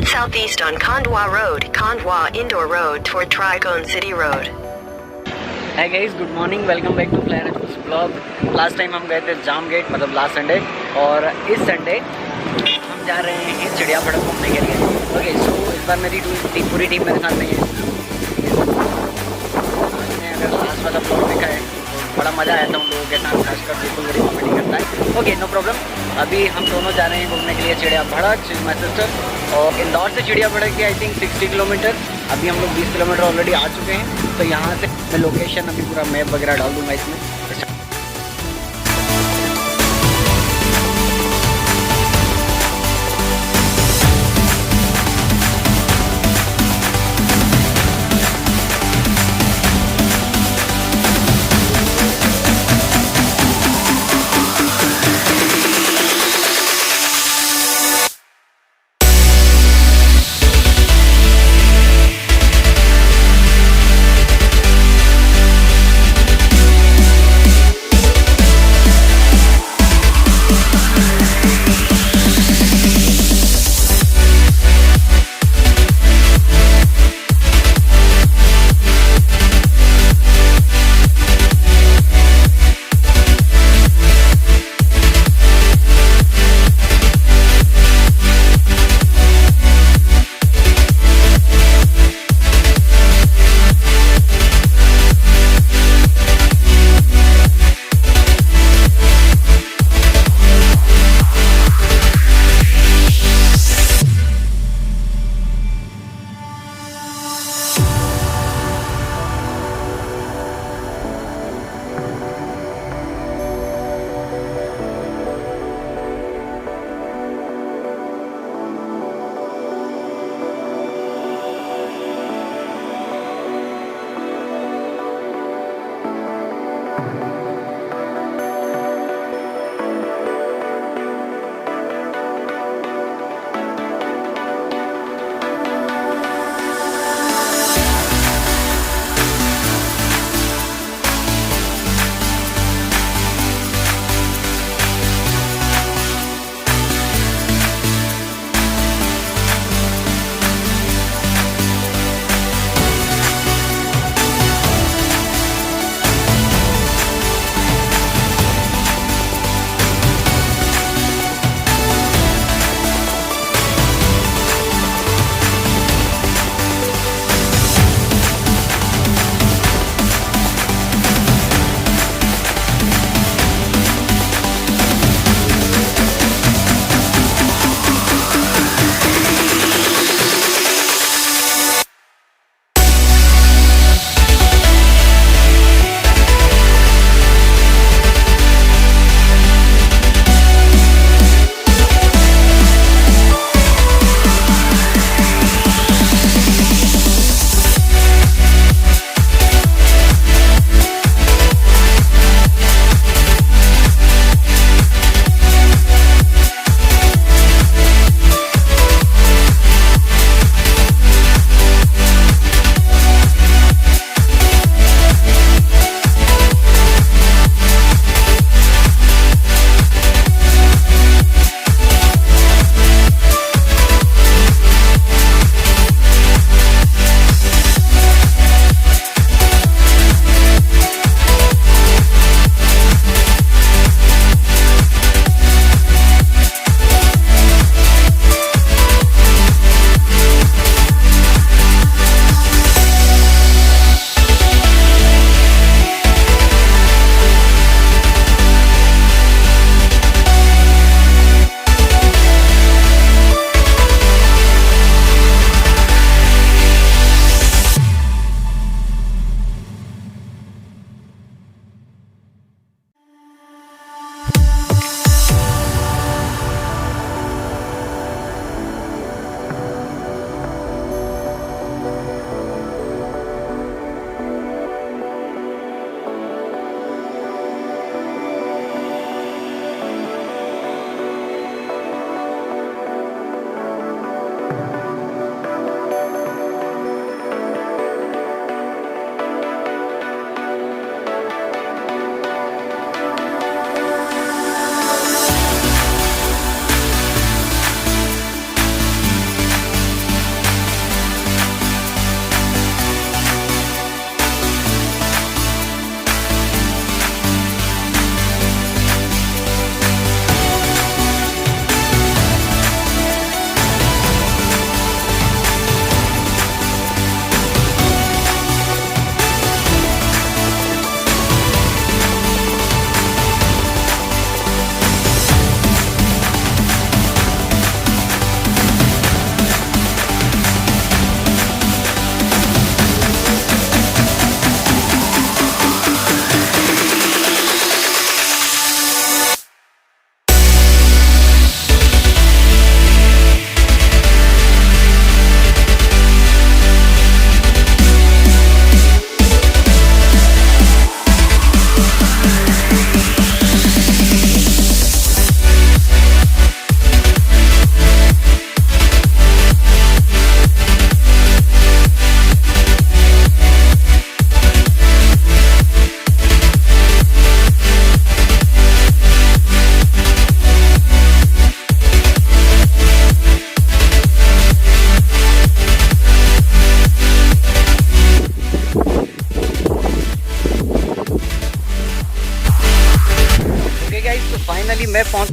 Head southeast on Khandwa Road, Khandwa Indore Road toward Trigon City Road. Hey guys, good morning. Welcome back to Planet Vlog. Last time हम गए थे जाम gate, मतलब last Sunday, और इस Sunday हम जा रहे हैं चिड़िया भड़क घूमने के लिए। ओके, सो इस बार मेरी पूरी टीम मेरे साथ नहीं है। आपने अगर लास्ट वाला ब्लॉग देखा है तो बड़ा मज़ा आया था उन लोगों के साथ, खासकर बिल्कुल बड़ी कॉमेडी करता है। Okay, no problem. अभी हम दोनों जा रहे हैं घूमने के लिए चिड़िया भड़क, शी इज़ माई सिस्टर। और इंदौर से चिड़िया भड़क की आई थिंक 60 किलोमीटर। अभी हम लोग 20 किलोमीटर ऑलरेडी आ चुके हैं। तो यहाँ से मैं लोकेशन अभी पूरा मैप वगैरह डाल दूँगा इसमें।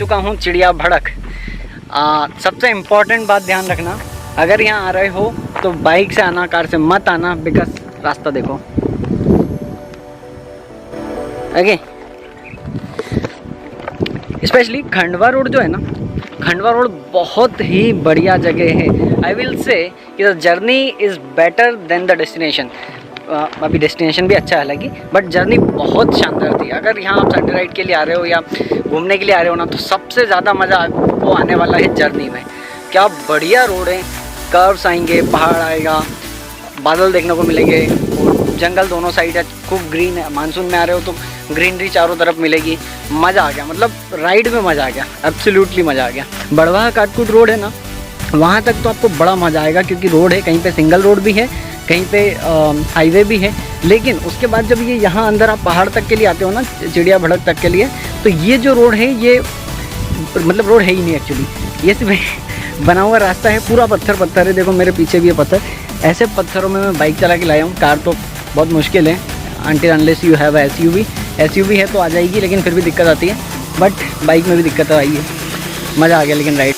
चुका हूँ चिड़िया भड़क। सबसे इम्पोर्टेंट बात ध्यान रखना, अगर यहाँ आ रहे हो तो बाइक से आना, कार से मत आना, बिकॉज रास्ता देखो। ओके, स्पेशली खंडवा रोड जो है ना, खंडवा रोड बहुत ही बढ़िया जगह है। आई विल से कि the journey is better than the destination. अभी डेस्टिनेशन भी अच्छा है हालांकि, बट जर्नी बहुत शानदार थी। अगर यहाँ आप संडे राइड के लिए आ रहे हो या घूमने के लिए आ रहे हो ना, तो सबसे ज़्यादा मज़ा आपको आने वाला है जर्नी में। क्या बढ़िया रोड है, कर्व्स आएंगे, पहाड़ आएगा, बादल देखने को मिलेंगे और जंगल दोनों साइड है, खूब ग्रीन है। मानसून में आ रहे हो तो ग्रीनरी चारों तरफ मिलेगी। मज़ा आ गया, मतलब राइड में मज़ा आ गया, एब्सोल्युटली मज़ा आ गया। बड़वा काटकुट रोड है ना, वहाँ तक तो आपको बड़ा मज़ा आएगा, क्योंकि रोड है, कहीं पे सिंगल रोड भी है, कहीं पे हाईवे भी है। लेकिन उसके बाद जब ये यहाँ अंदर आप पहाड़ तक के लिए आते हो ना, चिड़िया भड़क तक के लिए, तो ये जो रोड है ये मतलब रोड है ही नहीं एक्चुअली, ये सिर्फ बना हुआ रास्ता है, पूरा पत्थर पत्थर है। देखो मेरे पीछे भी है पत्थर। ऐसे पत्थरों में मैं बाइक चला के लाया हूँ, कार तो बहुत मुश्किल है, until unless you have SUV. SUV है तो आ जाएगी, लेकिन फिर भी दिक्कत आती है, बट बाइक में भी दिक्कत आई है। मज़ा आ गया लेकिन ride.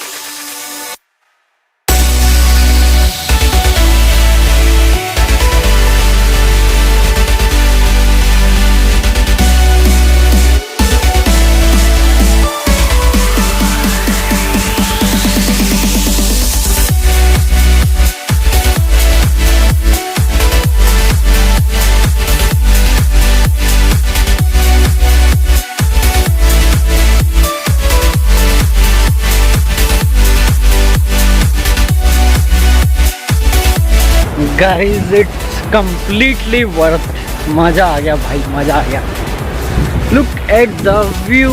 Guys it's completely worth. मज़ा आ गया भाई, मज़ा आ गया। Look at the view,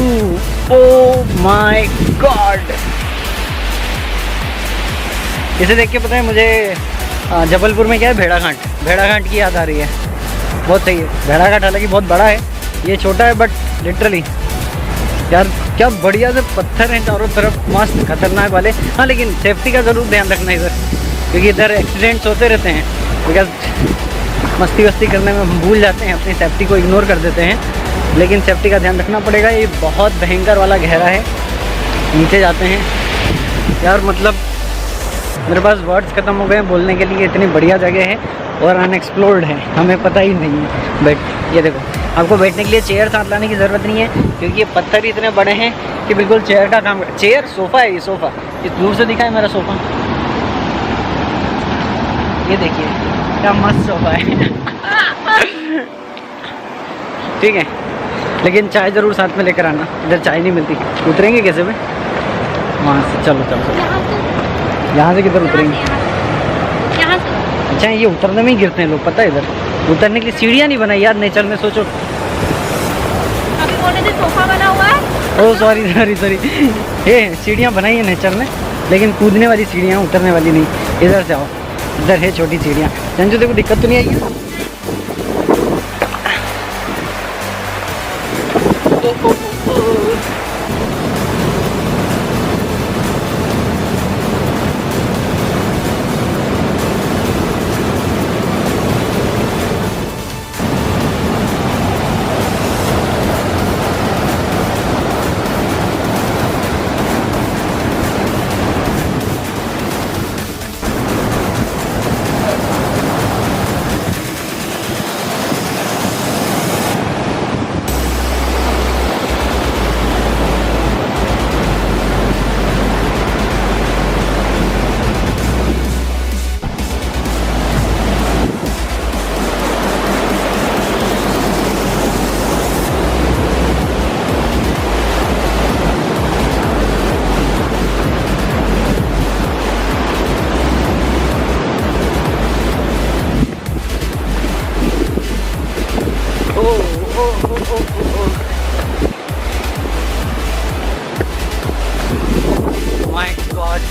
oh my God. इसे देख के पता है मुझे जबलपुर में क्या है, भेड़ाघाट, भेड़ाघाट की याद आ रही है। बहुत सही है भेड़ाघाट, हालांकि बहुत बड़ा है, ये छोटा है, बट लिटरली यार क्या बढ़िया से पत्थर हैं चारों तरफ, मस्त खतरनाक वाले। हाँ लेकिन सेफ्टी का ज़रूर ध्यान रखना इधर, क्योंकि इधर एक्सीडेंट्स होते रहते हैं। बिकॉज मस्ती वस्ती करने में हम भूल जाते हैं, अपनी सेफ्टी को इग्नोर कर देते हैं, लेकिन सेफ्टी का ध्यान रखना पड़ेगा। ये बहुत भयंकर वाला गहरा है, नीचे जाते हैं यार, मतलब मेरे पास वर्ड्स ख़त्म हो गए हैं बोलने के लिए। इतनी बढ़िया जगह है और अनएक्सप्लोर्ड है, हमें पता ही नहीं है। बट ये देखो, आपको बैठने के लिए चेयर साथ लाने की ज़रूरत नहीं है, क्योंकि ये पत्थर इतने बड़े हैं कि बिल्कुल चेयर का काम। चेयर सोफ़ा है, ये सोफ़ा, ये दूर से दिखा है मेरा सोफ़ा, ये देखिए क्या मस्त सोफा है। ठीक है, लेकिन चाय ज़रूर साथ में लेकर आना, इधर चाय नहीं मिलती। उतरेंगे कैसे में वहाँ से? चलो चलो, यहाँ से किधर उतरेंगे? यहाँ से। अच्छा, ये उतरने में ही गिरते हैं लोग, पता है? इधर उतरने के लिए सीढ़ियाँ नहीं बनाई यार नेचर में, सोचो। अभी बोले थे सोफा बना हुआ है। ओह सॉरी सॉरी सॉरी, ये सीढ़ियाँ बनाई है नेचर में, लेकिन कूदने वाली सीढ़ियाँ, उतरने वाली नहीं। इधर से आओ, इधर है छोटी सीढ़ियाँ। संजू देखो, दिक्कत तो नहीं आएगी?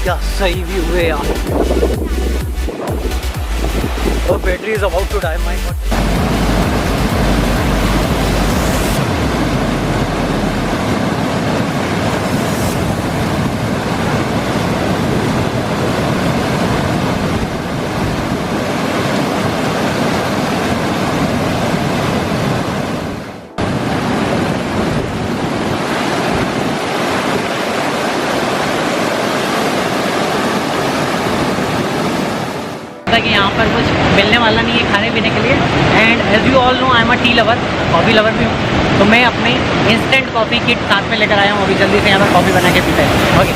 क्या सही व्यू है यार। और battery is about to die, my god. पर कुछ मिलने वाला नहीं है खाने पीने के लिए। And as you all know I am a tea lover, coffee lover भी हूँ, तो मैं अपने इंस्टेंट कॉफ़ी किट साथ में लेकर आया हूँ। अभी जल्दी से यहाँ पर कॉफ़ी बना के पीते हैं। ओके,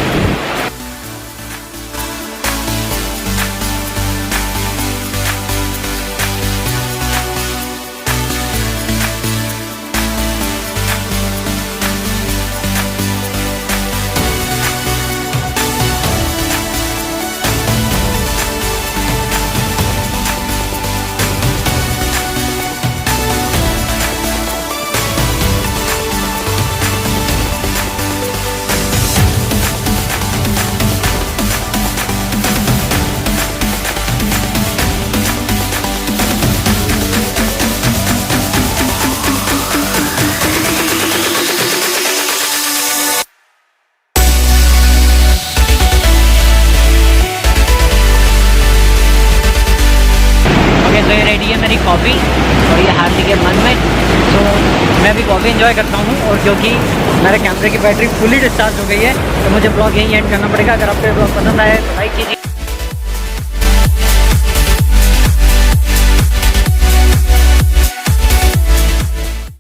तो ये रेडी है मेरी कॉफ़ी और ये हार्दिक के मन में। तो मैं भी कॉफ़ी एंजॉय करता हूँ, और क्योंकि मेरे कैमरे की बैटरी फुली डिस्चार्ज हो गई है तो मुझे ब्लॉग यहीं एंड करना पड़ेगा। अगर आपको ये ब्लॉग पसंद आए तो लाइक कीजिए।